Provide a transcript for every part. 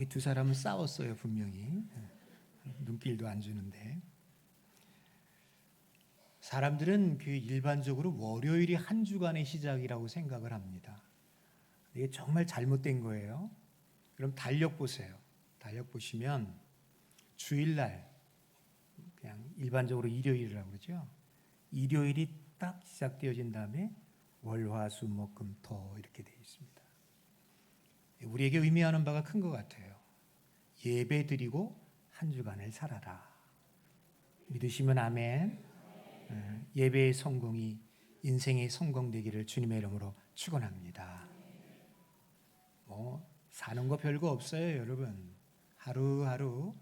이 두 사람은 싸웠어요, 분명히. 눈길도 안 주는데. 사람들은 그 일반적으로 월요일이 한 주간의 시작이라고 생각을 합니다. 이게 정말 잘못된 거예요. 그럼 달력 보세요. 달력 보시면 주일날, 그냥 일반적으로 일요일이라고 그러죠. 일요일이 딱 시작되어진 다음에 월, 화, 수, 목, 금, 토 이렇게 되어 있습니다. 우리에게 의미하는 바가 큰 것 같아요. 예배 드리고 한 주간을 살아라. 믿으시면 아멘. 예배의 성공이 인생의 성공 되기를 주님의 이름으로 축원합니다. 사는 거 별거 없어요, 여러분. 하루하루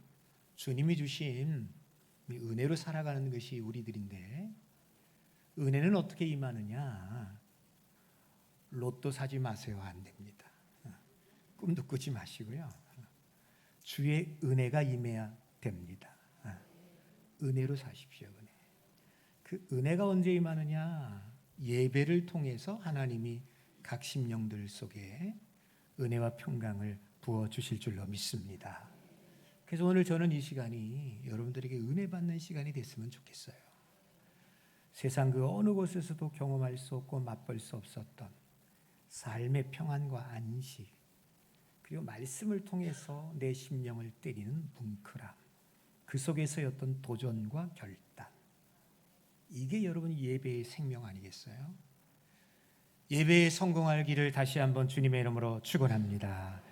주님이 주신 은혜로 살아가는 것이 우리들인데, 은혜는 어떻게 임하느냐? 로또 사지 마세요. 안 됩니다. 꿈도 꾸지 마시고요. 주의 은혜가 임해야 됩니다. 은혜로 사십시오. 은혜. 그 은혜가 언제 임하느냐? 예배를 통해서 하나님이 각 심령들 속에 은혜와 평강을 부어주실 줄로 믿습니다. 그래서 오늘 저는 이 시간이 여러분들에게 은혜 받는 시간이 됐으면 좋겠어요. 세상 그 어느 곳에서도 경험할 수 없고 맛볼 수 없었던 삶의 평안과 안식, 그리고 말씀을 통해서 내 심령을 때리는 뭉클함, 그 속에서의 어떤 도전과 결단, 이게 여러분 예배의 생명 아니겠어요? 예배에 성공할 길을 다시 한번 주님의 이름으로 축원합니다.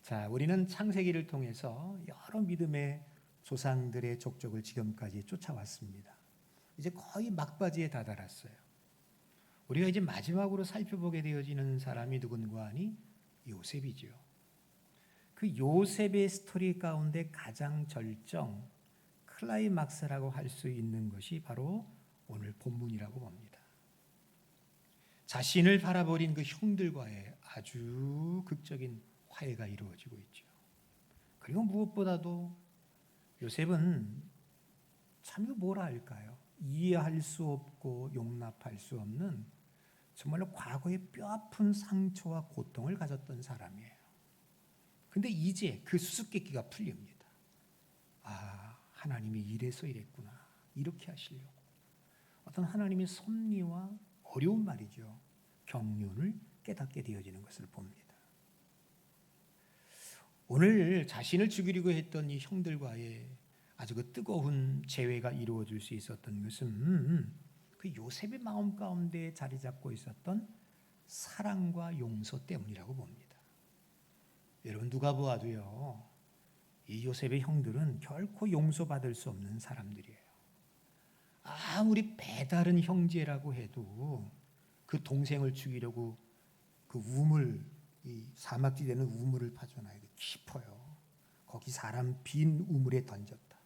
자, 우리는 창세기를 통해서 여러 믿음의 조상들의 족적을 지금까지 쫓아왔습니다. 이제 거의 막바지에 다다랐어요. 우리가 이제 마지막으로 살펴보게 되어지는 사람이 누군가 하니 요셉이죠. 그 요셉의 스토리 가운데 가장 절정, 클라이막스라고 할 수 있는 것이 바로 오늘 본문이라고 봅니다. 자신을 바라버린 그 형들과의 아주 극적인 화해가 이루어지고 있죠. 그리고 무엇보다도 요셉은 참 뭐라 할까요? 이해할 수 없고 용납할 수 없는 정말로 과거의 뼈아픈 상처와 고통을 가졌던 사람이에요. 근데 이제 그 수수께끼가 풀립니다. 하나님이 이래서 이랬구나. 이렇게 하시려고. 어떤 하나님의 섭리와 어려운 말이죠. 경륜을 깨닫게 되어지는 것을 봅니다. 오늘 자신을 죽이려고 했던 이 형들과의 아주 그 뜨거운 재회가 이루어질 수 있었던 것은 그 요셉의 마음 가운데 자리 잡고 있었던 사랑과 용서 때문이라고 봅니다. 여러분 누가 보아도요, 이 요셉의 형들은 결코 용서받을 수 없는 사람들이에요. 아무리 배다른 형제라고 해도 그 동생을 죽이려고 그 우물, 이 사막지 되는 우물을 파잖아요. 깊어요. 거기 사람 빈 우물에 던졌다.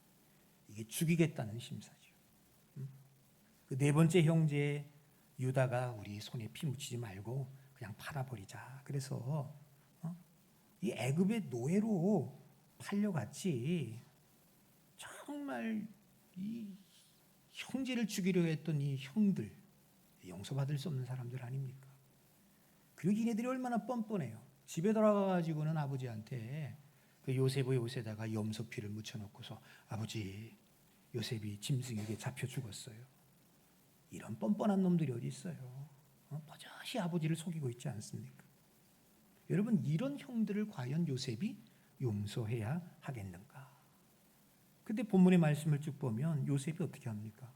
이게 죽이겠다는 심사죠. 그 네 번째 형제 유다가 우리 손에 피 묻히지 말고 그냥 팔아버리자. 그래서 이 애굽의 노예로 팔려갔지. 정말 이 형제를 죽이려 했던 이 형들, 용서받을 수 없는 사람들 아닙니까? 그리고 얘네들이 얼마나 뻔뻔해요. 집에 돌아가가지고는 아버지한테 그 요셉의 옷에다가 염소피를 묻혀놓고서 아버지, 요셉이 짐승에게 잡혀 죽었어요. 이런 뻔뻔한 놈들이 어디 있어요? 버젓이 아버지를 속이고 있지 않습니까? 여러분, 이런 형들을 과연 요셉이 용서해야 하겠는가? 근데 본문의 말씀을 쭉 보면 요셉이 어떻게 합니까?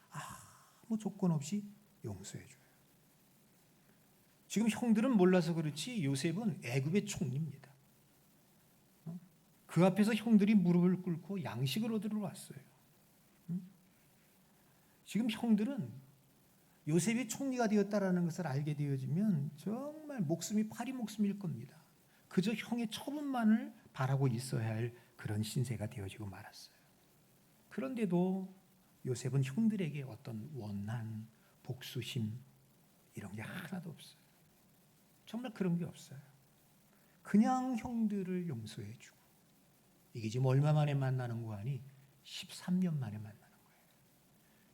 아무 조건 없이 용서해줘요. 지금 형들은 몰라서 그렇지 요셉은 애굽의 총리입니다. 그 앞에서 형들이 무릎을 꿇고 양식을 얻으러 왔어요. 지금 형들은 요셉이 총리가 되었다라는 것을 알게 되어지면 정말 목숨이 파리 목숨일 겁니다. 그저 형의 처분만을 바라고 있어야 할 그런 신세가 되어지고 말았어요. 그런데도 요셉은 형들에게 어떤 원한, 복수심 이런 게 하나도 없어요. 정말 그런 게 없어요. 그냥 형들을 용서해주고, 이게 지금 얼마 만에 만나는 거 아니? 13년 만에 만나는 거예요.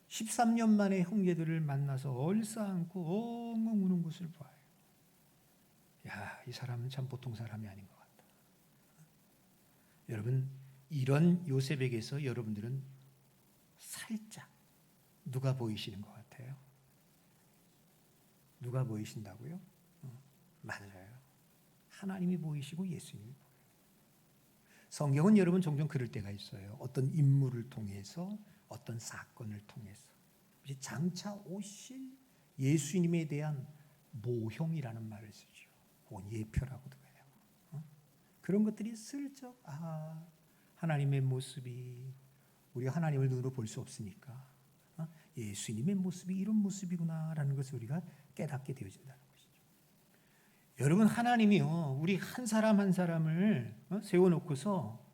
13년 만에 형제들을 만나서 얼싸안고 엉엉 우는 것을 봐요. 이 사람은 참 보통 사람이 아닌 것 같다. 여러분, 이런 요셉에게서 여러분들은 살짝 누가 보이시는 것 같아요? 누가 보이신다고요? 맞아요. 하나님이 보이시고 예수님이 보여요. 성경은 여러분 종종 그럴 때가 있어요. 어떤 인물을 통해서, 어떤 사건을 통해서 장차 오실 예수님에 대한 모형이라는 말을 쓰죠. 혹은 예표라고도 해요. 그런 것들이 슬쩍 하나님의 모습이, 우리가 하나님을 눈으로 볼 수 없으니까 예수님의 모습이 이런 모습이구나라는 것을 우리가 깨닫게 되어진다는 것이죠. 여러분, 하나님이요, 우리 한 사람 한 사람을 세워놓고서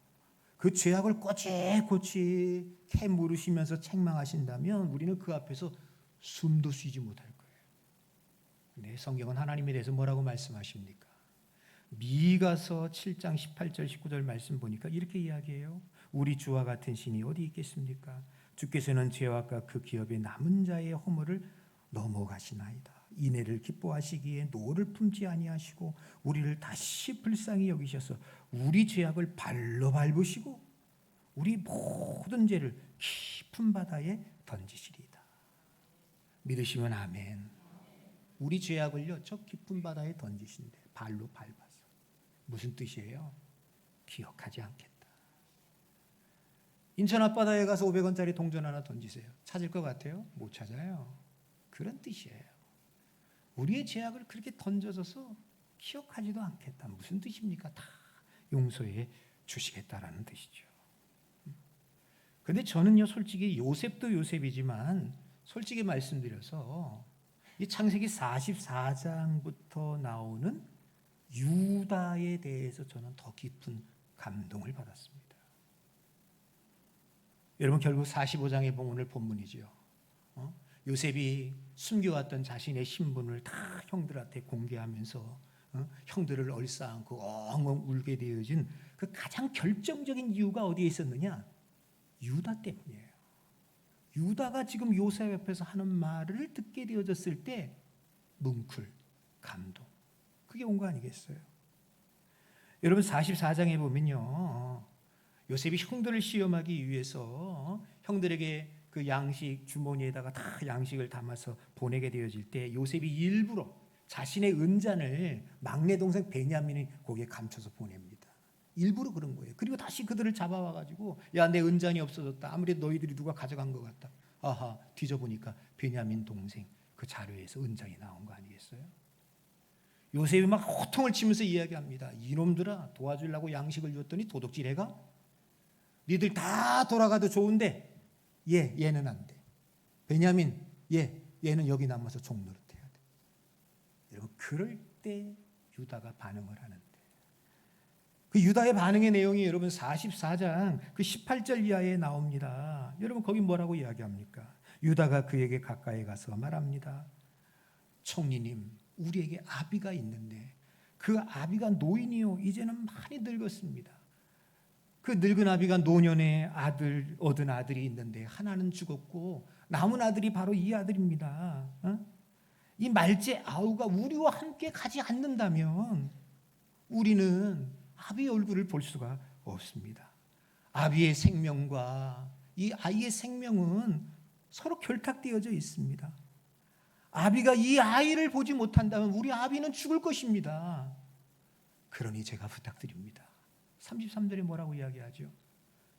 그 죄악을 꼬치꼬치 캐물으시면서 책망하신다면 우리는 그 앞에서 숨도 쉬지 못할 거예요. 근데 성경은 하나님에 대해서 뭐라고 말씀하십니까? 미가서 7장 18절 19절 말씀 보니까 이렇게 이야기해요. 우리 주와 같은 신이 어디 있겠습니까? 주께서는 죄와 그 기업의 남은 자의 허물을 넘어가시나이다. 인애를 기뻐하시기에 노를 품지 아니하시고 우리를 다시 불쌍히 여기셔서 우리 죄악을 발로 밟으시고 우리 모든 죄를 깊은 바다에 던지시리이다. 믿으시면 아멘. 우리 죄악을요, 저 깊은 바다에 던지신대. 발로 밟아서. 무슨 뜻이에요? 기억하지 않겠다. 인천 앞바다에 가서 500원짜리 동전 하나 던지세요. 찾을 것 같아요? 못 찾아요. 그런 뜻이에요. 우리의 죄악을 그렇게 던져져서 기억하지도 않겠다. 무슨 뜻입니까? 다 용서해 주시겠다라는 뜻이죠. 그런데 저는요, 솔직히 요셉도 요셉이지만 솔직히 말씀드려서 이 창세기 44장부터 나오는 유다에 대해서 저는 더 깊은 감동을 받았습니다. 여러분, 결국 45장에 보면 오늘 본문이죠. 요셉이 숨겨왔던 자신의 신분을 다 형들한테 공개하면서 형들을 얼싸안고 엉엉 울게 되어진 그 가장 결정적인 이유가 어디에 있었느냐? 유다 때문이에요. 유다가 지금 요셉 옆에서 하는 말을 듣게 되어졌을 때 뭉클, 감동, 그게 온 거 아니겠어요? 여러분, 44장에 보면요, 요셉이 형들을 시험하기 위해서 형들에게 그 양식 주머니에다가 다 양식을 담아서 보내게 되어질 때 요셉이 일부러 자신의 은잔을 막내 동생 베냐민이 거기에 감춰서 보냅니다. 일부러 그런 거예요. 그리고 다시 그들을 잡아와 가지고 야, 내 은잔이 없어졌다. 아무래도 너희들이 누가 가져간 것 같다. 아하, 뒤져보니까 베냐민 동생 그 자료에서 은잔이 나온 거 아니겠어요? 요셉이 막 호통을 치면서 이야기합니다. 이놈들아, 도와주려고 양식을 줬더니 도둑질해가? 니들 다 돌아가도 좋은데 얘는 안 돼. 베냐민, 얘는 여기 남아서 종 노릇해야 돼. 여러분, 그럴 때 유다가 반응을 하는데, 그 유다의 반응의 내용이 여러분 44장 그 18절 이하에 나옵니다. 여러분, 거기 뭐라고 이야기합니까? 유다가 그에게 가까이 가서 말합니다. 총리님, 우리에게 아비가 있는데 그 아비가 노인이요, 이제는 많이 늙었습니다. 그 늙은 아비가 노년에 얻은 아들이 있는데 하나는 죽었고 남은 아들이 바로 이 아들입니다. 이 말째 아우가 우리와 함께 가지 않는다면 우리는 아비의 얼굴을 볼 수가 없습니다. 아비의 생명과 이 아이의 생명은 서로 결탁되어져 있습니다. 아비가 이 아이를 보지 못한다면 우리 아비는 죽을 것입니다. 그러니 제가 부탁드립니다. 33절에 뭐라고 이야기하죠?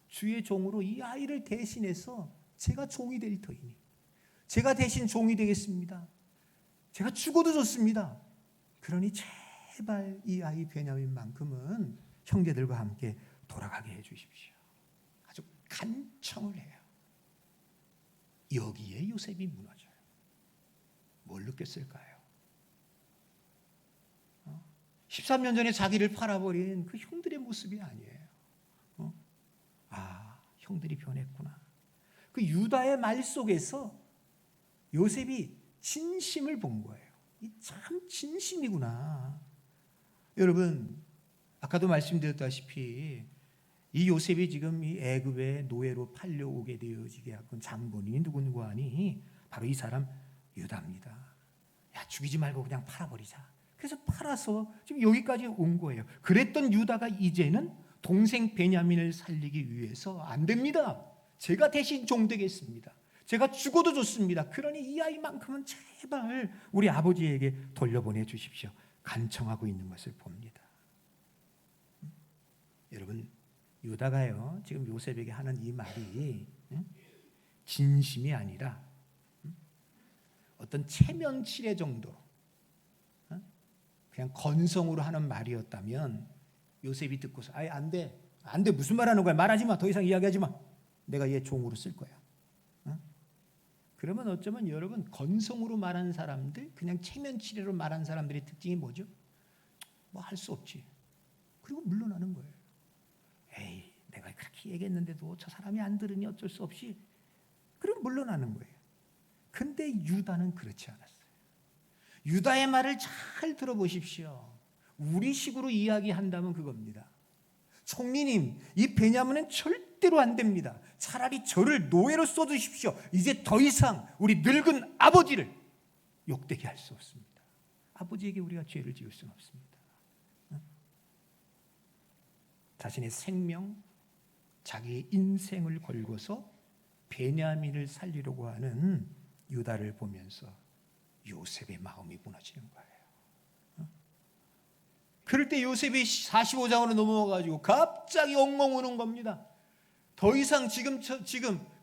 주의 종으로 이 아이를 대신해서 제가 종이 될 터이니 제가 대신 종이 되겠습니다. 제가 죽어도 좋습니다. 그러니 제발 이 아이 베냐민만큼은 형제들과 함께 돌아가게 해주십시오. 아주 간청을 해요. 여기에 요셉이 무너져요. 뭘 느꼈을까요? 13년 전에 자기를 팔아버린 그 형들의 모습이 아니에요. 형들이 변했구나. 그 유다의 말 속에서 요셉이 진심을 본 거예요. 이 참 진심이구나. 여러분, 아까도 말씀드렸다시피 이 요셉이 지금 이 애굽의 노예로 팔려오게 되어지게 한 장본인이 누군고 하니 바로 이 사람 유다입니다. 야, 죽이지 말고 그냥 팔아버리자. 그래서 팔아서 지금 여기까지 온 거예요. 그랬던 유다가 이제는 동생 베냐민을 살리기 위해서 안 됩니다. 제가 대신 종되겠습니다. 제가 죽어도 좋습니다. 그러니 이 아이만큼은 제발 우리 아버지에게 돌려보내 주십시오. 간청하고 있는 것을 봅니다. 여러분, 유다가요 지금 요셉에게 하는 이 말이 진심이 아니라 어떤 체면치레 정도로 그냥 건성으로 하는 말이었다면 요셉이 듣고서 아예 안 돼 무슨 말 하는 거야, 말하지 마, 더 이상 이야기하지 마, 내가 얘 종으로 쓸 거야. 그러면 어쩌면 여러분, 건성으로 말하는 사람들, 그냥 체면치레로 말하는 사람들의 특징이 뭐죠? 뭐 할 수 없지. 그리고 물러나는 거예요. 에이, 내가 그렇게 얘기했는데도 저 사람이 안 들으니 어쩔 수 없이. 그럼 물러나는 거예요. 근데 유다는 그렇지 않았어요. 유다의 말을 잘 들어보십시오. 우리식으로 이야기한다면 그겁니다. 총리님, 이 베냐민은 절대로 안 됩니다. 차라리 저를 노예로 써주십시오. 이제 더 이상 우리 늙은 아버지를 욕되게 할 수 없습니다. 아버지에게 우리가 죄를 지을 수는 없습니다. 자신의 생명, 자기의 인생을 걸고서 베냐민을 살리려고 하는 유다를 보면서 요셉의 마음이 무너지는 거예요. 그럴 때 요셉이 45장으로 넘어가가지고 갑자기 엉엉 우는 겁니다. 더 이상 지금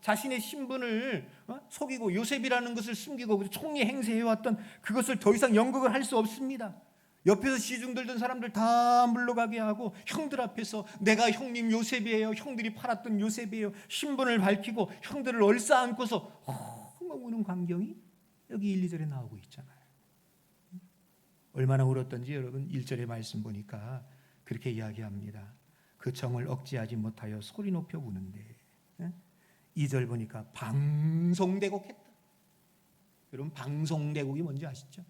자신의 신분을 속이고 요셉이라는 것을 숨기고 총리 행세해왔던 그것을 더 이상 연극을 할 수 없습니다. 옆에서 시중 들던 사람들 다 물러가게 하고 형들 앞에서 내가 형님 요셉이에요, 형들이 팔았던 요셉이에요, 신분을 밝히고 형들을 얼싸안고서 엉엉 우는 광경이 여기 1, 2절에 나오고 있잖아요. 얼마나 울었던지 여러분 1절의 말씀 보니까 그렇게 이야기합니다. 그 정을 억제하지 못하여 소리 높여 우는데 2절 보니까 방송대곡했다. 여러분, 방송대곡이 뭔지 아시죠?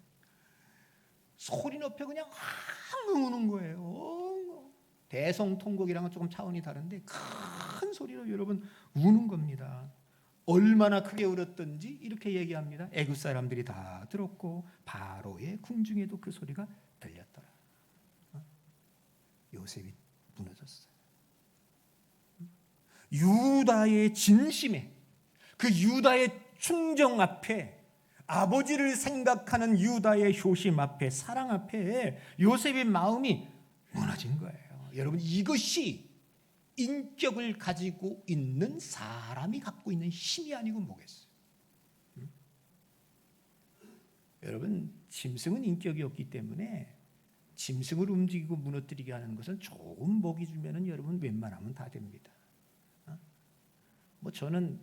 소리 높여 그냥 우는 거예요. 대성통곡이랑은 조금 차원이 다른데 큰 소리로 여러분 우는 겁니다. 얼마나 크게 울었던지 이렇게 얘기합니다. 애굽 사람들이 다 들었고 바로의 궁중에도 그 소리가 들렸더라. 요셉이 무너졌어요. 유다의 진심에, 그 유다의 충정 앞에, 아버지를 생각하는 유다의 효심 앞에, 사랑 앞에 요셉의 마음이 무너진 거예요. 여러분, 이것이 인격을 가지고 있는 사람이 갖고 있는 힘이 아니고 뭐겠어요? 여러분, 짐승은 인격이 없기 때문에 짐승을 움직이고 무너뜨리게 하는 것은 좋은 먹이 주면은 여러분 웬만하면 다 됩니다. 뭐 저는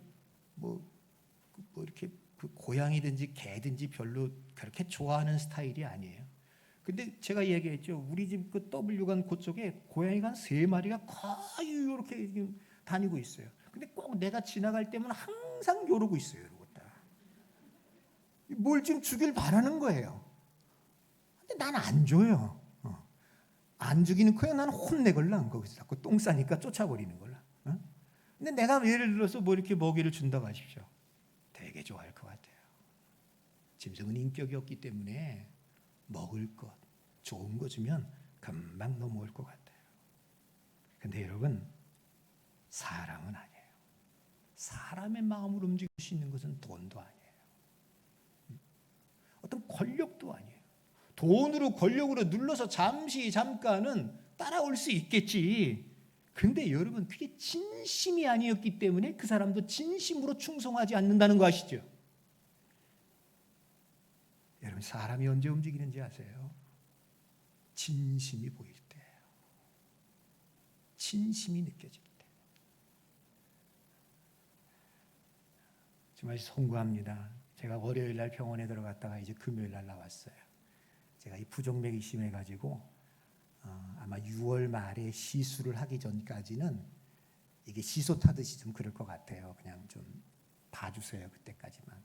뭐 이렇게 그 고양이든지 개든지 별로 그렇게 좋아하는 스타일이 아니에요. 근데 제가 얘기했죠. 우리 집 그 W관 그쪽에 고양이가 한 3마리가 거의 이렇게 다니고 있어요. 근데 꼭 내가 지나갈 때면 항상 이러고 있어요. 이러고 딱. 뭘 좀 주길 바라는 거예요. 근데 난 안 줘요. 안 주기는 커요. 나는 혼내걸라. 거기서 자꾸 똥 싸니까 쫓아버리는 걸라. 근데 내가 예를 들어서 뭐 이렇게 먹이를 준다고 하십시오. 되게 좋아할 것 같아요. 짐승은 인격이 없기 때문에 먹을 것, 좋은 거 주면 금방 넘어올 것 같아요. 근데 여러분, 사람은 아니에요. 사람의 마음을 움직일 수 있는 것은 돈도 아니에요. 어떤 권력도 아니에요. 돈으로 권력으로 눌러서 잠깐은 따라올 수 있겠지. 근데 여러분, 그게 진심이 아니었기 때문에 그 사람도 진심으로 충성하지 않는다는 거 아시죠? 여러분, 사람이 언제 움직이는지 아세요? 진심이 보일 때예요. 진심이 느껴질 때. 정말 송구합니다. 제가 월요일 날 병원에 들어갔다가 이제 금요일 날 나왔어요. 제가 이 부정맥이 심해가지고 아마 6월 말에 시술을 하기 전까지는 이게 시소 타듯이 좀 그럴 것 같아요. 그냥 좀 봐주세요, 그때까지만.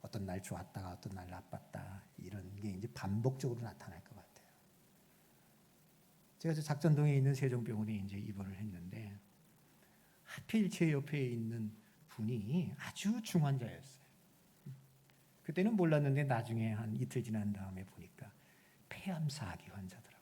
어떤 날 좋았다가 어떤 날 나빴다, 이런 게 이제 반복적으로 나타날 것 같아요. 제가 저 작전동에 있는 세종병원에 이제 입원을 했는데 하필 제 옆에 있는 분이 아주 중환자였어요. 그때는 몰랐는데 나중에 한 이틀 지난 다음에 보니까 폐암 4기 환자더라고요.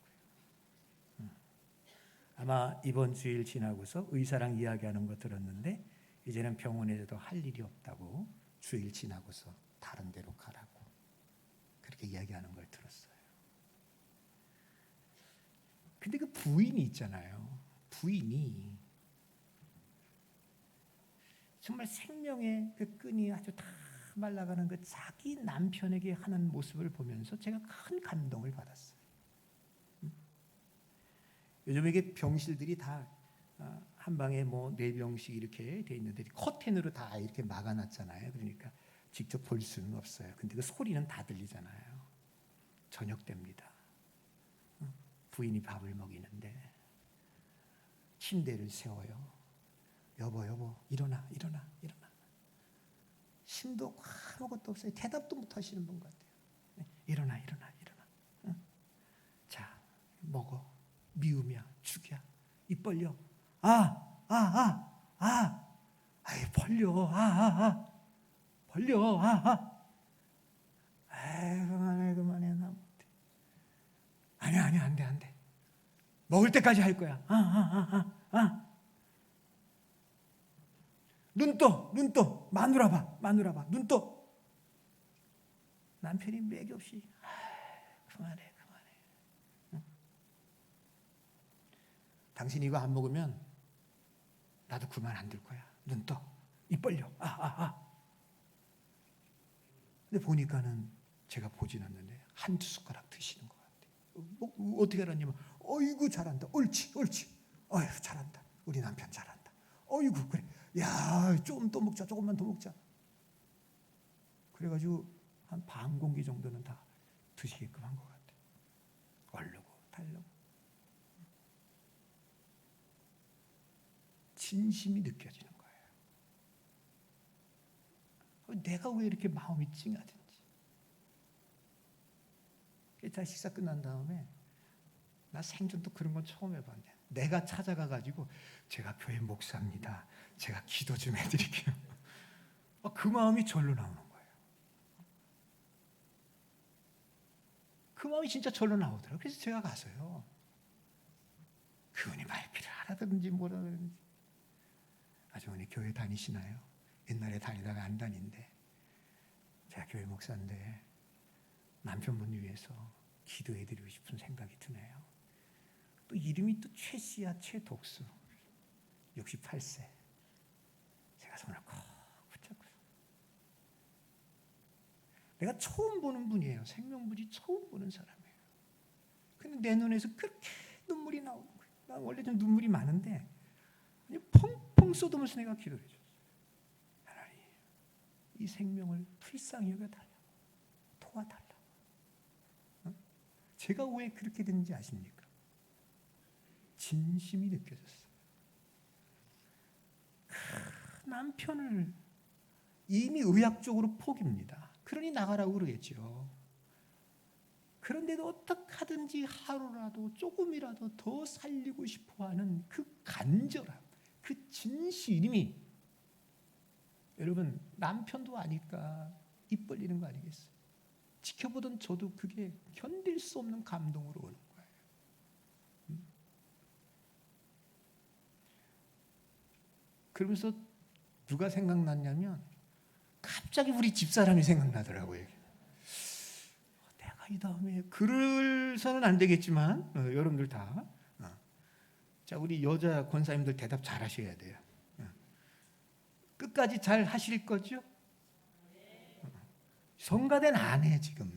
아마 이번 주일 지나고서 의사랑 이야기하는 거 들었는데 이제는 병원에서도 할 일이 없다고 주일 지나고서 다른 데로 가라고 그렇게 이야기하는 걸 들었어요. 근데 그 부인이 있잖아요. 부인이 정말 생명의 그 끈이 아주 다 말라가는 그 자기 남편에게 하는 모습을 보면서 제가 큰 감동을 받았어요. 요즘 이게 병실들이 다 한 방에 뭐 4병씩 이렇게 돼 있는데 커튼으로 다 이렇게 막아놨잖아요. 그러니까 직접 볼 수는 없어요. 근데 그 소리는 다 들리잖아요. 저녁 때입니다. 부인이 밥을 먹이는데 침대를 세워요. 여보 일어나. 심도 아무것도 없어요. 대답도 못 하시는 분 같아요. 일어나. 응? 자, 먹어. 미우야, 죽이야. 입 벌려. 아이 벌려. 벌려. 아이 그만해 나 못해. 아니야 안 돼. 먹을 때까지 할 거야. 눈 떠. 마누라 봐. 눈 떠. 남편이 맥이 없이 그만해. 응? 당신 이거 안 먹으면 나도 그만 안 들 거야. 눈 떠. 입 벌려. 근데 보니까는 제가 보진 않는데 한두 숟가락 드시는 것 같아요. 어떻게 알았냐면 어이구 잘한다. 옳지. 어휴 잘한다. 우리 남편 잘한다. 어이구 그래. 야, 좀 더 먹자. 조금만 더 먹자. 그래가지고 한 반 공기 정도는 다 드시게끔 한 것 같아요. 얼르고 달르고 진심이 느껴지는 거예요. 내가 왜 이렇게 마음이 찡하든지. 다 식사 끝난 다음에 나 생전 또 그런 건 처음 해봤네. 내가 찾아가가지고 제가 교회 목사입니다. 제가 기도 좀 해드릴게요. 그 마음이 절로 나오는 거예요. 그 마음이 진짜 절로 나오더라고요. 그래서 제가 가서요. 그분이 말귀를 알아듣는지 뭐라 그러는지. 아주머니 교회 다니시나요? 옛날에 다니다가 안 다닌데 제가 교회 목사인데 남편분 위해서 기도해드리고 싶은 생각이 드네요. 또 이름이 또 최씨야 최독수 68세. 제가 손을 꼭 붙잡고 내가 처음 보는 분이에요. 생명분이 처음 보는 사람이에요. 근데 내 눈에서 그렇게 눈물이 나오는 거예요. 난 원래 좀 눈물이 많은데 펑펑 쏟으면서 내가 기도를 해줬어요. 하나님 이 생명을 불쌍히 여겨달라고 도와달라고. 제가 왜 그렇게 됐는지 아십니까? 진심이 느껴졌어요. 남편을 이미 의학적으로 포기입니다. 그러니 나가라고 그러겠죠. 그런데도 어떻게 하든지 하루라도 조금이라도 더 살리고 싶어하는 그 간절함, 그 진심이 여러분 남편도 아니까 입 벌리는 거 아니겠어요? 지켜보던 저도 그게 견딜 수 없는 감동으로 오는 거예요. 그러면서 누가 생각났냐면 갑자기 우리 집사람이 생각나더라고요. 내가 이 다음에 그럴서는 안 되겠지만 여러분들 다 자, 우리 여자 권사님들 대답 잘 하셔야 돼요. 끝까지 잘 하실 거죠? 성가대는 안 해 지금.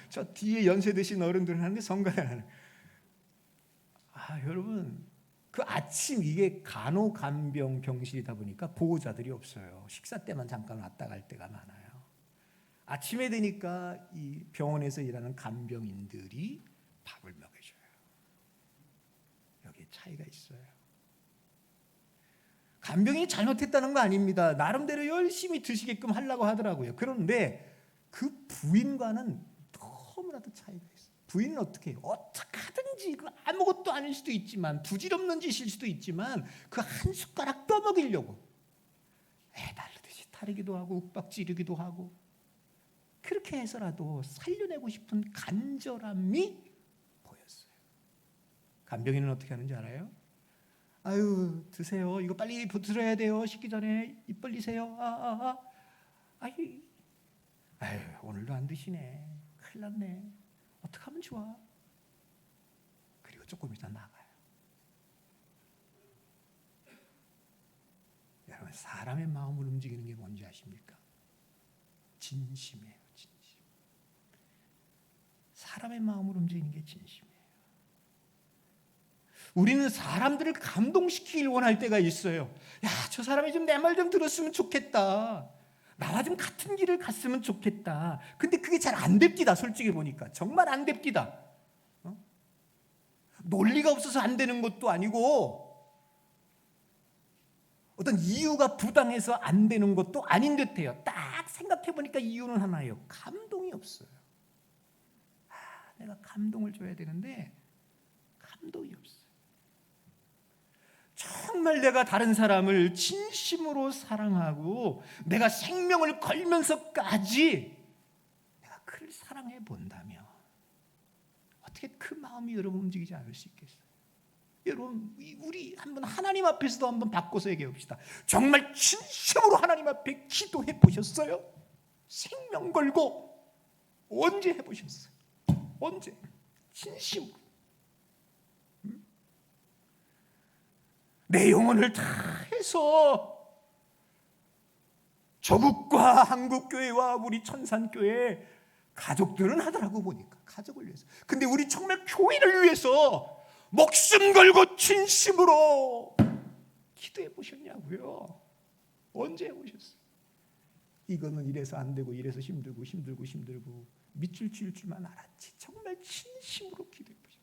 저 뒤에 연세 드신 어른들은 하는데 성가대는 안 해. 여러분 그 아침 이게 간호간병 병실이다 보니까 보호자들이 없어요. 식사 때만 잠깐 왔다 갈 때가 많아요. 아침에 되니까 이 병원에서 일하는 간병인들이 밥을 먹여줘요. 여기에 차이가 있어요. 간병인이 잘못했다는 거 아닙니다. 나름대로 열심히 드시게끔 하려고 하더라고요. 그런데 그 부인과는 너무나도 차이가 있어요. 부인은 어떻게 해요? 어떻게 하든지 그 아무것도 아닐 수도 있지만 부질없는 짓일 수도 있지만 그 한 숟가락 떠먹이려고 애달르듯이 타르기도 하고 윽박지르기도 하고 그렇게 해서라도 살려내고 싶은 간절함이 보였어요. 간병인은 어떻게 하는지 알아요? 아유, 드세요. 이거 빨리 들어야 돼요. 식기 전에 입 벌리세요. 아유, 오늘도 안 드시네. 큰일 났네. 어떡하면 좋아? 그리고 조금 있다 나가요. 여러분, 사람의 마음을 움직이는 게 뭔지 아십니까? 진심이에요. 진심. 사람의 마음을 움직이는 게 진심이에요. 우리는 사람들을 감동시키길 원할 때가 있어요. 야, 저 사람이 좀 내 말 좀 들었으면 좋겠다. 나와 좀 같은 길을 갔으면 좋겠다. 근데 그게 잘 안 됩니다. 솔직히 보니까 정말 안 됩니다. 논리가 없어서 안 되는 것도 아니고 어떤 이유가 부당해서 안 되는 것도 아닌 듯해요. 딱 생각해 보니까 이유는 하나예요. 감동이 없어요. 내가 감동을 줘야 되는데 감동이 없어요. 정말 내가 다른 사람을 진심으로 사랑하고 내가 생명을 걸면서까지 내가 그를 사랑해 본다면 어떻게 그 마음이 여러분 움직이지 않을 수 있겠어요? 여러분, 우리 한번 하나님 앞에서도 한번 바꿔서 얘기해 봅시다. 정말 진심으로 하나님 앞에 기도해 보셨어요? 생명 걸고 언제 해보셨어요? 언제? 진심으로. 내 영혼을 다 해서 조국과 한국교회와 우리 천산교회 가족들은 하더라고 보니까 가족을 위해서. 근데 우리 정말 교회를 위해서 목숨 걸고 진심으로 기도해 보셨냐고요? 언제 해보셨어요? 이거는 이래서 안 되고 이래서 힘들고 밑줄 칠 줄만 알았지 정말 진심으로 기도해 보셨어요.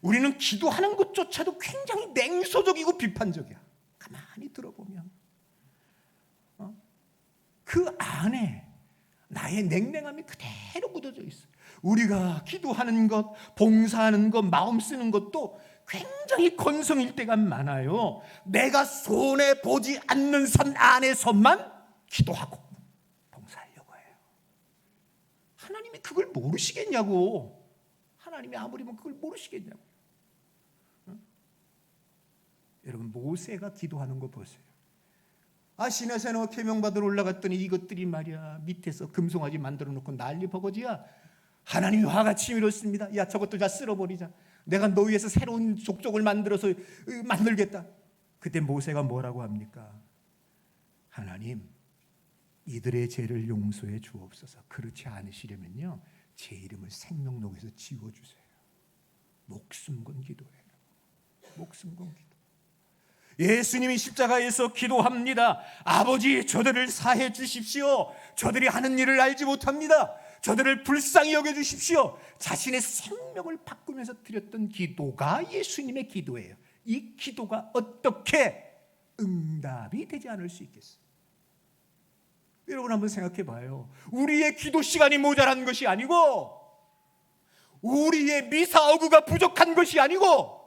우리는 기도하는 것조차도 굉장히 냉소적이고 비판적이야. 가만히 들어보면 그 안에 나의 냉랭함이 그대로 묻어져 있어. 우리가 기도하는 것, 봉사하는 것, 마음 쓰는 것도 굉장히 건성일 때가 많아요. 내가 손해 보지 않는 선 안에서만 기도하고 봉사하려고 해요. 하나님이 그걸 모르시겠냐고. 하나님이 아무리면 그걸 모르시겠냐고. 여러분, 모세가 기도하는 거 보세요. 시내산에 계명받으러 올라갔더니 이것들이 말이야 밑에서 금송아지 만들어 놓고 난리 버거지야. 하나님이 화가 치밀었습니다. 야, 저것도 다 쓸어버리자. 내가 너 위해서 새로운 족족을 만들어서 만들겠다. 그때 모세가 뭐라고 합니까? 하나님, 이들의 죄를 용서해 주옵소서. 그렇지 않으시려면요 제 이름을 생명록에서 지워주세요. 목숨 건 기도예요. 목숨 건 기도. 예수님이 십자가에서 기도합니다. 아버지, 저들을 사해 주십시오. 저들이 하는 일을 알지 못합니다. 저들을 불쌍히 여겨주십시오. 자신의 생명을 바꾸면서 드렸던 기도가 예수님의 기도예요. 이 기도가 어떻게 응답이 되지 않을 수 있겠어요? 여러분 한번 생각해 봐요. 우리의 기도 시간이 모자란 것이 아니고 우리의 미사오구가 부족한 것이 아니고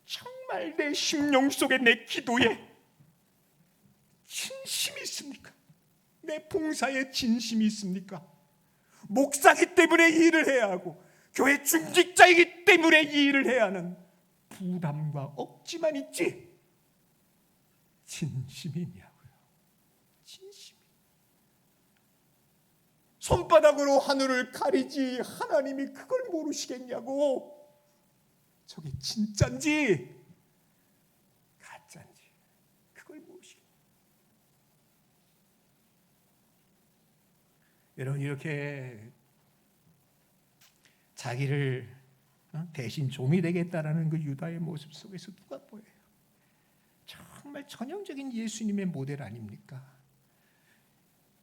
정말 내 심령 속에 내 기도에 진심이 있습니까? 내 봉사에 진심이 있습니까? 목사기 때문에 이 일을 해야 하고 교회 중직자이기 때문에 이 일을 해야 하는 부담과 억지만 있지 진심이 있냐고요. 진심이. 손바닥으로 하늘을 가리지 하나님이 그걸 모르시겠냐고. 저게 진짠지 가짠지 그걸 모르시겠냐고. 여러분, 이렇게 자기를 대신 종이 되겠다라는 그 유다의 모습 속에서 누가 보여요? 정말 전형적인 예수님의 모델 아닙니까?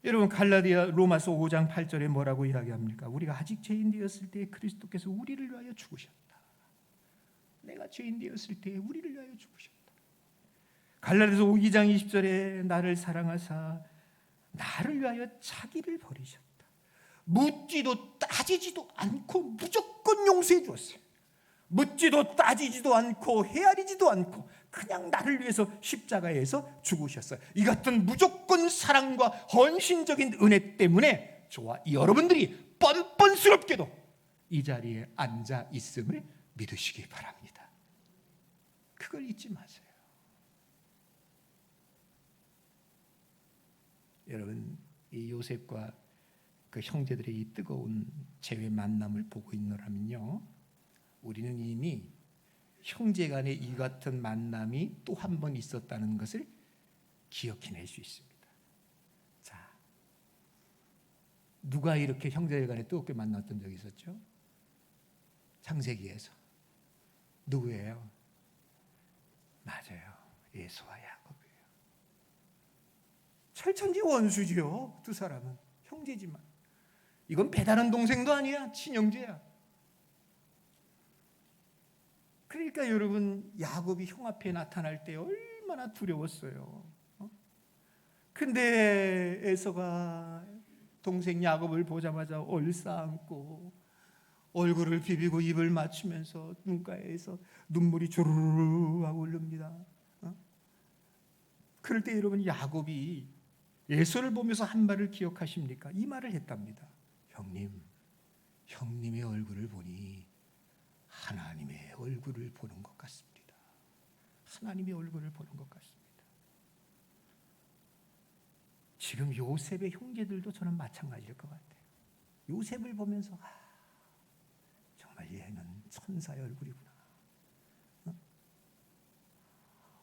여러분, 로마서 5장 8절에 뭐라고 이야기합니까? 우리가 아직 죄인 되었을 때 그리스도께서 우리를 위하여 죽으셨다. 내가 죄인 되었을 때 우리를 위하여 죽으셨다. 갈라디아서 2장 20절에 나를 사랑하사 나를 위하여 자기를 버리셨다. 묻지도 따지지도 않고 무조건 용서해 주었어요. 묻지도 따지지도 않고 헤아리지도 않고 그냥 나를 위해서 십자가에서 죽으셨어요. 이 같은 무조건 사랑과 헌신적인 은혜 때문에 저와 여러분들이 뻔뻔스럽게도 이 자리에 앉아 있음을 믿으시기 바랍니다. 그걸 잊지 마세요. 여러분, 이 요셉과 그 형제들의 이 뜨거운 재회 만남을 보고 있노라면요, 우리는 이미 형제 간의 이 같은 만남이 또 한 번 있었다는 것을 기억해낼 수 있습니다. 자, 누가 이렇게 형제 간에 뜨겁게 만났던 적이 있었죠? 창세기에서. 누구예요? 맞아요. 에서와 야곱이에요. 철천지 원수지요. 두 사람은 형제지만 이건 배다른 동생도 아니야. 친형제야. 그러니까 여러분, 야곱이 형 앞에 나타날 때 얼마나 두려웠어요. 근데 에서가 동생 야곱을 보자마자 얼싸안고 얼굴을 비비고 입을 맞추면서 눈가에서 눈물이 주르르 하고 흐릅니다. 그럴 때 여러분, 야곱이 에서를 보면서 한 말을 기억하십니까? 이 말을 했답니다. 형님의 얼굴을 보니 하나님의 얼굴을 보는 것 같습니다. 하나님의 얼굴을 보는 것 같습니다. 지금 요셉의 형제들도 저는 마찬가지일 것 같아요. 요셉을 보면서 정말 얘는 천사의 얼굴이구나.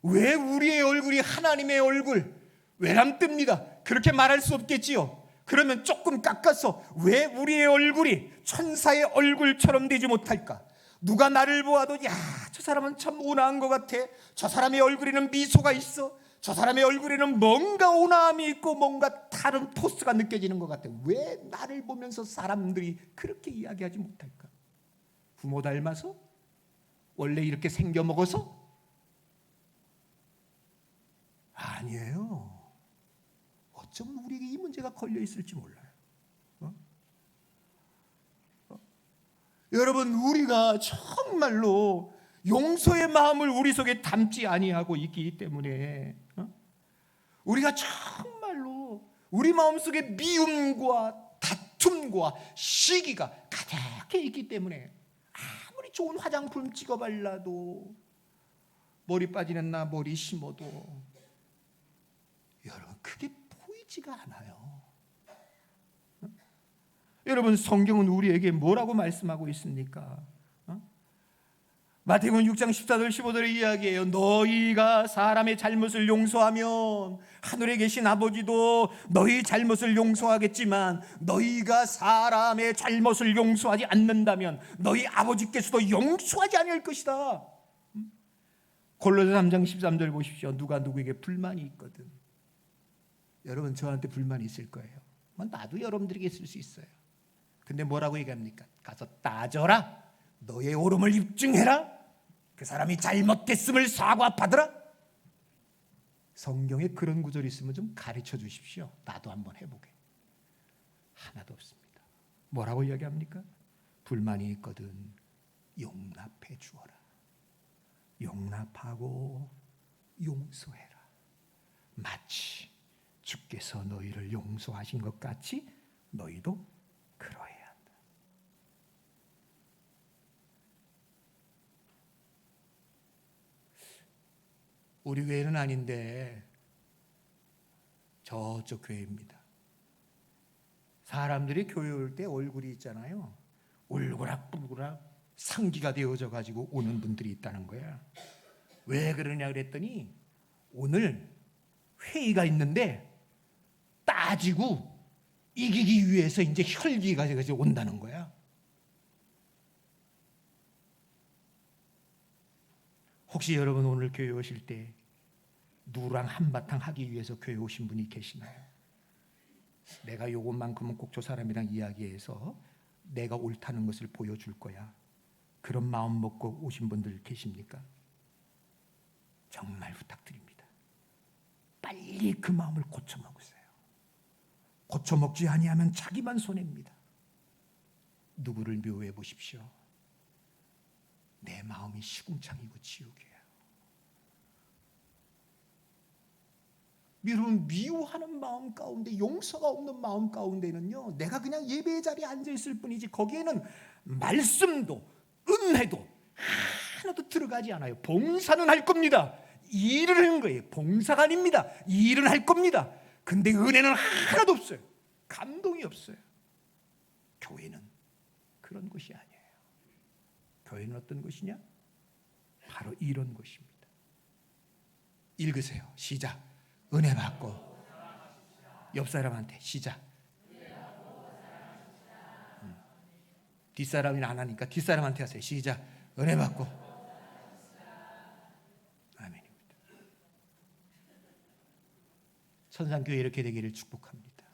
왜 우리의 얼굴이 하나님의 얼굴, 외람뜹니다. 그렇게 말할 수 없겠지요. 그러면 조금 깎아서 왜 우리의 얼굴이 천사의 얼굴처럼 되지 못할까? 누가 나를 보아도 야, 저 사람은 참 온화한 것 같아. 저 사람의 얼굴에는 미소가 있어. 저 사람의 얼굴에는 뭔가 온화함이 있고 뭔가 다른 포스가 느껴지는 것 같아. 왜 나를 보면서 사람들이 그렇게 이야기하지 못할까? 부모 닮아서? 원래 이렇게 생겨 먹어서? 아니에요. 어쩌면 우리에게 이 문제가 걸려 있을지 몰라요. 여러분, 우리가 정말로 용서의 마음을 우리 속에 담지 아니하고 있기 때문에 우리가 정말로 우리 마음속에 미움과 다툼과 시기가 가득해 있기 때문에 아무리 좋은 화장품 찍어 발라도 머리 빠지는 나 머리 심어도 여러분, 그게 보이지가 않아요. 여러분, 성경은 우리에게 뭐라고 말씀하고 있습니까? 마태복음 6장 14절 15절의 이야기예요. 너희가 사람의 잘못을 용서하면 하늘에 계신 아버지도 너희 잘못을 용서하겠지만 너희가 사람의 잘못을 용서하지 않는다면 너희 아버지께서도 용서하지 않을 것이다. 골로새 3장 13절 보십시오. 누가 누구에게 불만이 있거든. 여러분, 저한테 불만이 있을 거예요. 나도 여러분들에게 있을 수 있어요. 근데 뭐라고 얘기합니까? 가서 따져라. 너의 옳음을 입증해라. 그 사람이 잘못했음을 사과받으라. 성경에 그런 구절이 있으면 좀 가르쳐 주십시오. 나도 한번 해보게. 하나도 없습니다. 뭐라고 이야기합니까? 불만이 있거든 용납해 주어라. 용납하고 용서해라. 마치 주께서 너희를 용서하신 것 같이 너희도 그러해야 한다. 우리 교회는 아닌데 저쪽 교회입니다. 사람들이 교회 올 때 얼굴이 있잖아요. 울그락불그락 상기가 되어져 가지고 오는 분들이 있다는 거야. 왜 그러냐 그랬더니 오늘 회의가 있는데 따지고 이기기 위해서 이제 혈기가 온다는 거야. 혹시 여러분 오늘 교회 오실 때 누구랑 한바탕 하기 위해서 교회 오신 분이 계시나요? 내가 요것만큼은 꼭 저 사람이랑 이야기해서 내가 옳다는 것을 보여줄 거야. 그런 마음 먹고 오신 분들 계십니까? 정말 부탁드립니다. 빨리 그 마음을 고쳐먹으세요. 고쳐먹지 아니하면 자기만 손해입니다. 누구를 묘해 보십시오. 내 마음이 시궁창이고 지옥이에요. 여러분, 미워하는 마음 가운데, 용서가 없는 마음 가운데는요, 내가 그냥 예배의 자리에 앉아있을 뿐이지 거기에는 말씀도 은혜도 하나도 들어가지 않아요. 봉사는 할 겁니다. 일을 하는 거예요. 봉사가 아닙니다. 일은 할 겁니다. 근데 은혜는 하나도 없어요. 감동이 없어요. 교회는 그런 곳이 아니에요. 교회는 어떤 곳이냐? 바로 이런 곳입니다. 읽으세요. 시작. 은혜 받고 옆 사람한테 시작. 뒷사람이 안 하니까 뒷사람한테 하세요. 시작. 은혜 받고. 아멘입니다. 선산교회 이렇게 되기를 축복합니다.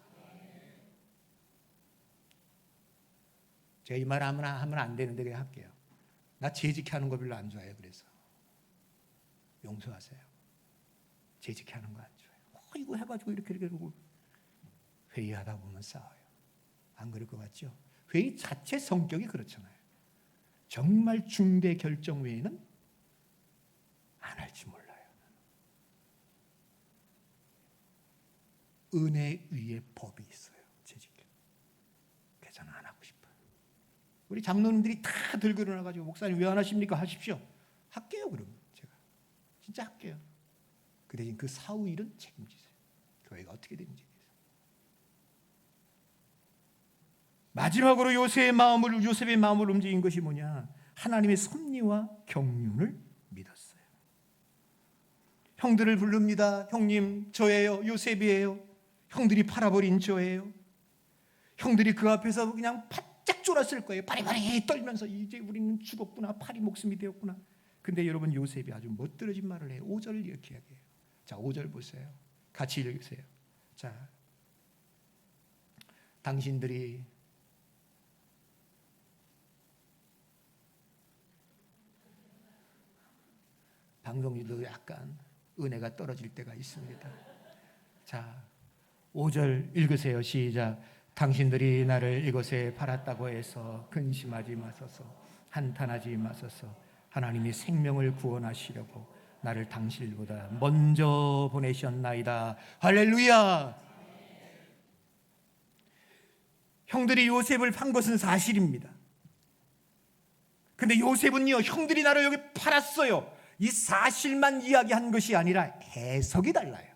제가 이 말 하면 안 되는데 그냥 할게요. 나 재직해 하는 거 별로 안 좋아해요. 그래서 용서하세요. 재직해 하는 거 안 좋아해요. 이거 해가지고 이렇게 하고 회의하다 보면 싸워요. 안 그럴 것 같죠? 회의 자체 성격이 그렇잖아요. 정말 중대 결정 외에는 안 할지 몰라요. 은혜 위에 법이 있어요. 재직. 그래서 저는 안 하고 싶어요. 우리 장로님들이 다 들고 일어나가지고 목사님 왜 안 하십니까? 하십시오. 할게요. 그러면 제가 진짜 할게요. 그 대신 그 사후 일은 책임지세요. 교회가 어떻게 되는지. 마지막으로 요셉의 마음을 움직인 것이 뭐냐? 하나님의 섭리와 경륜을 믿었어요. 형들을 부릅니다. 형님, 저예요. 요셉이에요. 형들이 팔아버린 저예요. 형들이 그 앞에서 그냥 바짝 쫄았을 거예요. 바리바리 떨면서 이제 우리는 죽었구나. 팔이 목숨이 되었구나. 근데 여러분, 요셉이 아주 멋들어진 말을 해요. 5절을 이렇게 이야기해요. 자, 5절 보세요. 같이 읽으세요. 자, 당신들이 방송일도 약간 은혜가 떨어질 때가 있습니다. 자, 5절 읽으세요. 시작. 당신들이 나를 이곳에 팔았다고 해서 근심하지 마소서. 한탄하지 마소서. 하나님이 생명을 구원하시려고 나를 당신보다 먼저 보내셨나이다. 할렐루야. 형들이 요셉을 판 것은 사실입니다. 근데 요셉은요, 형들이 나를 여기 팔았어요. 이 사실만 이야기한 것이 아니라 해석이 달라요.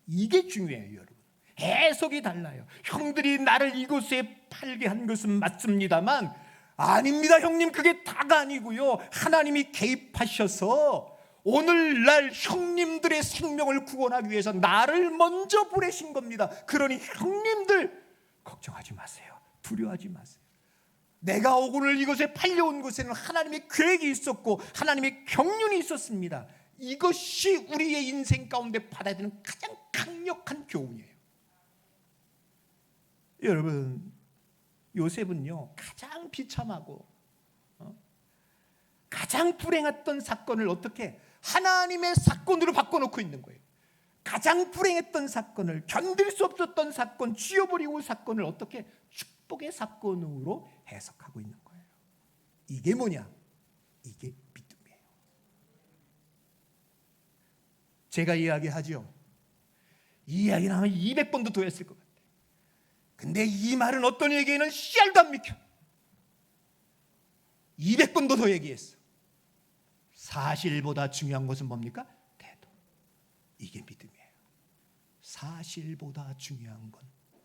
이게 중요해요, 여러분. 해석이 달라요. 형들이 나를 이곳에 팔게 한 것은 맞습니다만, 아닙니다, 형님. 그게 다가 아니고요. 하나님이 개입하셔서 오늘날 형님들의 생명을 구원하기 위해서 나를 먼저 보내신 겁니다. 그러니 형님들 걱정하지 마세요. 두려워하지 마세요. 내가 오늘 이곳에 팔려온 곳에는 하나님의 계획이 있었고 하나님의 경륜이 있었습니다. 이것이 우리의 인생 가운데 받아야 되는 가장 강력한 교훈이에요. 여러분, 요셉은요, 가장 비참하고 가장 불행했던 사건을 어떻게 하나님의 사건으로 바꿔놓고 있는 거예요. 가장 불행했던 사건을, 견딜 수 없었던 사건, 쥐어버리고 사건을 어떻게 축복의 사건으로 해석하고 있는 거예요. 이게 뭐냐? 이게 믿음이에요. 제가 이야기하죠. 이 이야기는 한 200번도 더 했을 것 같아요. 근데 이 말은 어떤 얘기에는 씨알도 안 믿겨. 200번도 더 얘기했어. 사실보다 중요한 것은 뭡니까? 태도. 이게 믿음이에요. 사실보다 중요한 건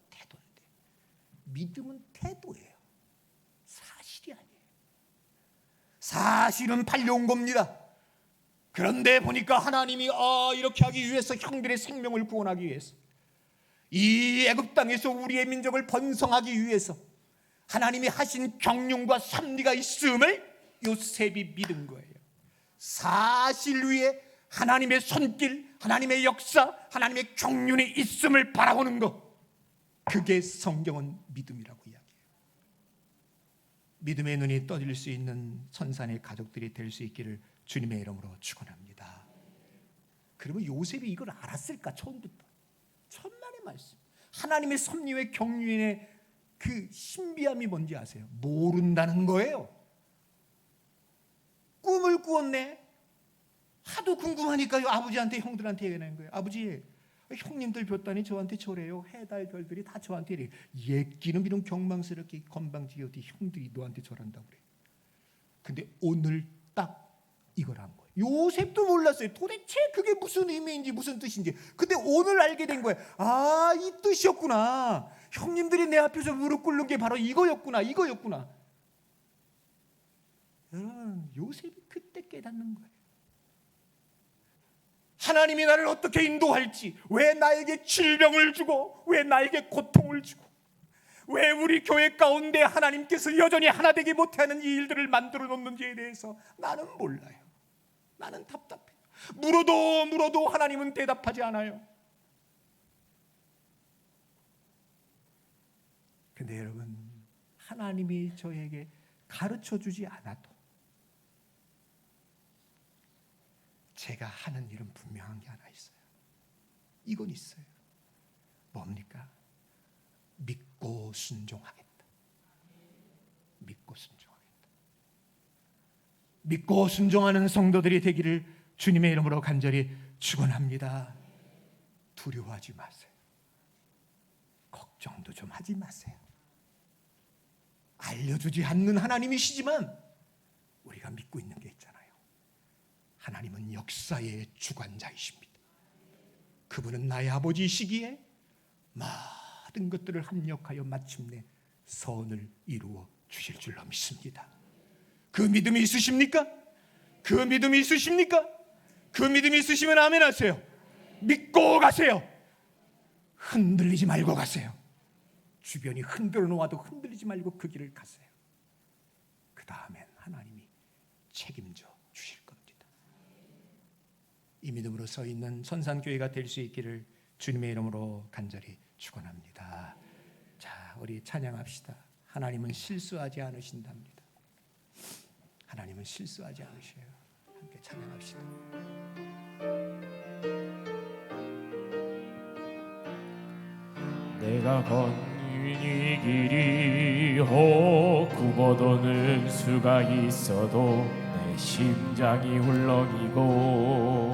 태도인데, 믿음은 태도예요. 사실이 아니에요. 사실은 팔려온 겁니다. 그런데 보니까 하나님이 이렇게 하기 위해서, 형들의 생명을 구원하기 위해서, 이 애굽 땅에서 우리의 민족을 번성하기 위해서 하나님이 하신 경륜과 섭리가 있음을 요셉이 믿은 거예요. 사실 위에 하나님의 손길, 하나님의 역사, 하나님의 경륜이 있음을 바라보는 것, 그게 성경은 믿음이라고 이야기해요. 믿음의 눈이 떠질 수 있는 선산의 가족들이 될 수 있기를 주님의 이름으로 축원합니다. 그러면 요셉이 이걸 알았을까? 처음부터. 천만의 말씀. 하나님의 섭리의 경륜의 그 신비함이 뭔지 아세요? 모른다는 거예요. 꿈을 꾸었네. 하도 궁금하니까 아버지한테, 형들한테 얘기하는 거예요. 아버지, 형님들 볕단이 저한테 저래요. 해달 별들이 다 저한테 이래. 옛기는 이런 경망스럽게 건방지게 어디 형들이 너한테 저란다고 그래. 근데 오늘 딱 이걸 한 거예요. 요셉도 몰랐어요. 도대체 그게 무슨 의미인지 무슨 뜻인지. 근데 오늘 알게 된 거예요. 아, 이 뜻이었구나. 형님들이 내 앞에서 무릎 꿇는 게 바로 이거였구나. 여러분, 요셉이 그때 깨닫는 거예요. 하나님이 나를 어떻게 인도할지, 왜 나에게 질병을 주고, 왜 나에게 고통을 주고, 왜 우리 교회 가운데 하나님께서 여전히 하나 되게 못하는 이 일들을 만들어 놓는지에 대해서 나는 몰라요. 나는 답답해요. 물어도 하나님은 대답하지 않아요. 근데 여러분, 하나님이 저에게 가르쳐 주지 않아도 제가 하는 일은 분명한 게 하나 있어요. 이건 있어요. 뭡니까? 믿고 순종하겠다. 믿고 순종하겠다. 믿고 순종하는 성도들이 되기를 주님의 이름으로 간절히 축원합니다. 두려워하지 마세요. 걱정도 좀 하지 마세요. 알려주지 않는 하나님이시지만 우리가 믿고 있는 게 있잖아요. 하나님은 역사의 주관자이십니다. 그분은 나의 아버지이시기에 모든 것들을 합력하여 마침내 선을 이루어 주실 줄로 믿습니다. 그 믿음이 있으십니까? 그 믿음이 있으십니까? 그 믿음이 있으시면 아멘 하세요. 믿고 가세요. 흔들리지 말고 가세요. 주변이 흔들어 놓아도 흔들리지 말고 그 길을 가세요. 그 다음엔 하나님이 책임져 주실 겁니다. 이 믿음으로 서 있는 선산교회가 될 수 있기를 주님의 이름으로 간절히 축원합니다. 자, 우리 찬양합시다. 하나님은 실수하지 않으신답니다. 하나님은 실수하지 않으셔요. 함께 찬양합시다. 내가 걷는 이 길이 굽어도는 수가 있어도 내 심장이 울렁이고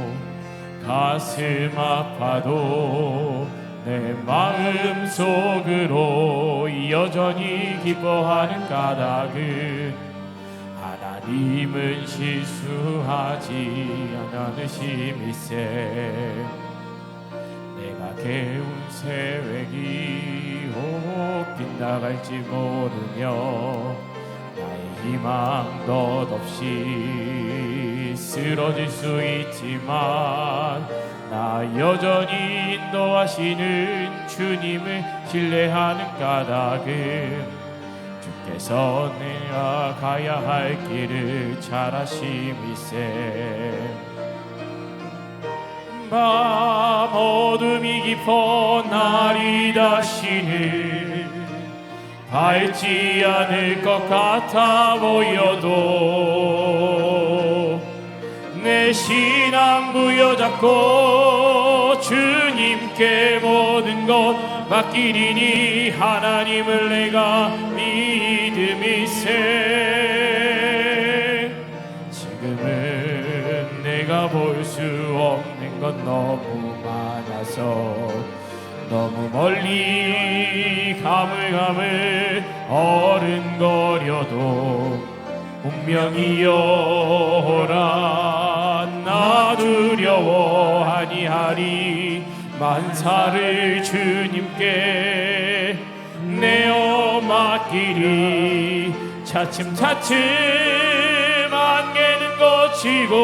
가슴 아파도 내 마음 속으로 여전히 기뻐하는 까닭은 하나님은 실수하지 않으심일세. 내가 개운 새외기 빗나갈지 모르며 나의 희망 덧없이 쓰러질 수 있지만 나 여전히 인도하시는 주님을 신뢰하는 까닭은 주께서 내가 가야 할 길을 잘 아심이세. 밤 어둠이 깊어 날이 다시는 밝지 않을 것 같아 보여도 내 신앙 부여잡고 주님께 모든 것 맡기리니 하나님을 내가 믿음일세. 지금은 내가 볼 수 없는 건 너무 많아서 너무 멀리 가물가물 어른거려도 운명이여라 나 두려워 아니하리. 만사를 주님께 내어 맡기리. 차츰차츰 안개는 걷히고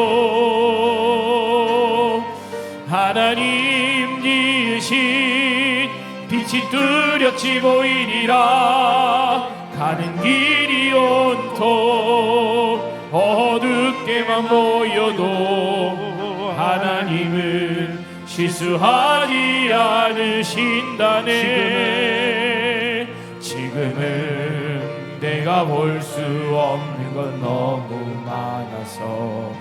하나님 지으신 빛이 뚜렷이 보이리라. 가는 길이 온통 어둡게만 보여도 하나님은 실수하지 않으신다네. 지금은 내가 볼 수 없는 건 너무 많아서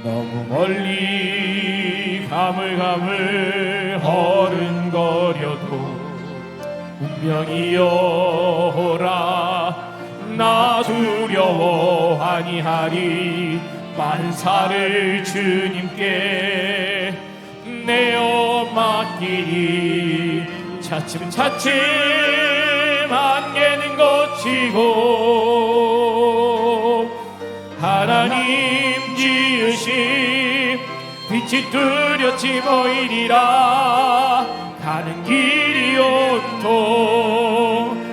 너무 멀리 가물가물 어른거려도 운명이여라 나 두려워 아니하리. 만사를 주님께 내어 맡기니 차츰차츰 안개는 걷히고 하나님 지으신 빛이 뚜렷이 보이리라. 가는 길이 온통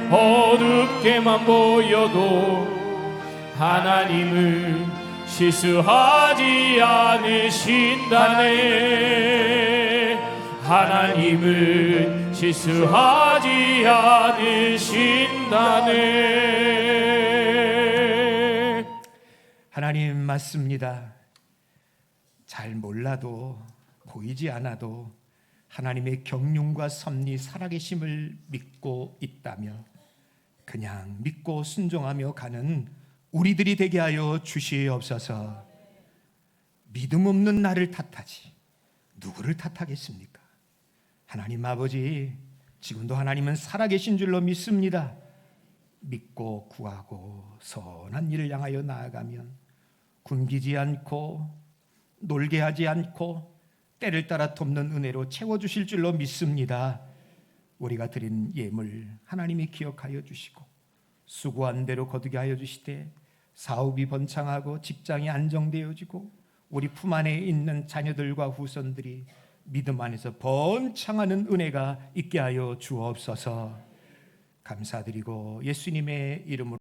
어둡게만 보여도 하나님은 실수하지 않으신다네. 하나님은 실수하지 않으신다네. 하나님 맞습니다. 잘 몰라도 보이지 않아도 하나님의 경륜과 섭리 살아계심을 믿고 있다면 그냥 믿고 순종하며 가는 우리들이 되게 하여 주시옵소서. 믿음 없는 나를 탓하지 누구를 탓하겠습니까? 하나님 아버지, 지금도 하나님은 살아계신 줄로 믿습니다. 믿고 구하고 선한 일을 향하여 나아가면 굶기지 않고 놀게 하지 않고 때를 따라 돕는 은혜로 채워주실 줄로 믿습니다. 우리가 드린 예물 하나님이 기억하여 주시고 수고한 대로 거두게 하여 주시되 사업이 번창하고 직장이 안정되어지고 우리 품 안에 있는 자녀들과 후손들이 믿음 안에서 번창하는 은혜가 있게 하여 주옵소서. 감사드리고 예수님의 이름으로